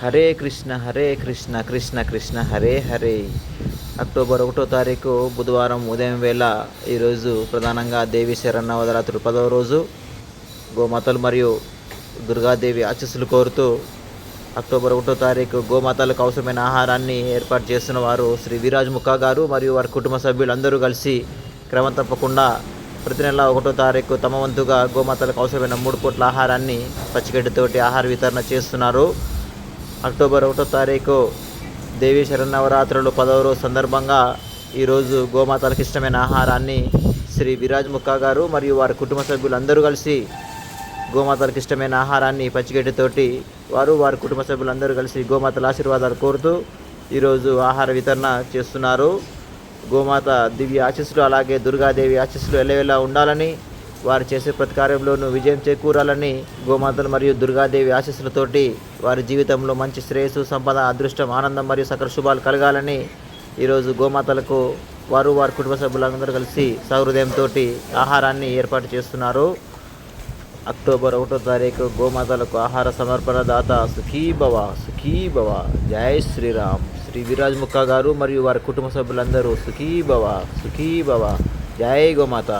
Hare Krishna Hare Krishna Krishna Krishna Hare Hare. October 1వ తారీఖు బుధవారం ఉదయం వేళ ఈరోజు ప్రధానంగా దేవి శరన్నవరాత్రులు 10వ రోజు. గోమాతలు మరియు దుర్గాదేవి ఆశీస్సులు కోరుతూ అక్టోబర్ 1వ తారీఖు గోమాతలకు అవసరమైన ఆహారాన్ని ఏర్పాటు చేస్తున్న వారు శ్రీ విరాజ్ ముక్కా గారు మరియు వారి కుటుంబ సభ్యులందరూ కలిసి క్రమం తప్పకుండా ప్రతి నెల 1వ తారీఖు తమ వంతుగా గోమాతలకు అవసరమైన 3 పూట్ల ఆహారాన్ని పచ్చిగడ్డితోటి ఆహార వితరణ చేస్తున్నారు. అక్టోబర్ 1వ తారీఖు దేవీ శరన్నవరాత్రులు 10వ రోజు సందర్భంగా ఈరోజు గోమాతలకు ఇష్టమైన ఆహారాన్ని శ్రీ విరాజ్ ముక్కా గారు మరియు వారి కుటుంబ సభ్యులందరూ కలిసి గోమాతలకు ఇష్టమైన ఆహారాన్ని పచ్చిగడ్డితోటి వారి కుటుంబ సభ్యులందరూ కలిసి గోమాతల ఆశీర్వాదాలు కోరుతూ ఈరోజు ఆహార వితరణ చేస్తున్నారు. గోమాత దివ్య ఆశీస్సులు అలాగే దుర్గాదేవి ఆశీస్సులు ఎల్లవేళలా ఉండాలని, వారు చేసే ప్రతి కార్యంలోనూ విజయం చేకూరాలని, గోమాతలు మరియు దుర్గాదేవి ఆశీస్సులతోటి వారి జీవితంలో మంచి శ్రేయస్సు, సంపద, అదృష్టం, ఆనందం మరియు సకల శుభాలు కలగాలని ఈరోజు గోమాతలకు వారి కుటుంబ సభ్యులందరూ కలిసి సహృదయంతో ఆహారాన్ని ఏర్పాటు చేస్తున్నారు. అక్టోబర్ 1వ తారీఖు గోమాతలకు ఆహార సమర్పణ దాత సుఖీభవ సుఖీభవ. జై శ్రీరామ్. శ్రీ విరాజ్ ముక్కా గారు మరియు వారి కుటుంబ సభ్యులందరూ సుఖీభవ సుఖీభవ. జై గోమాత.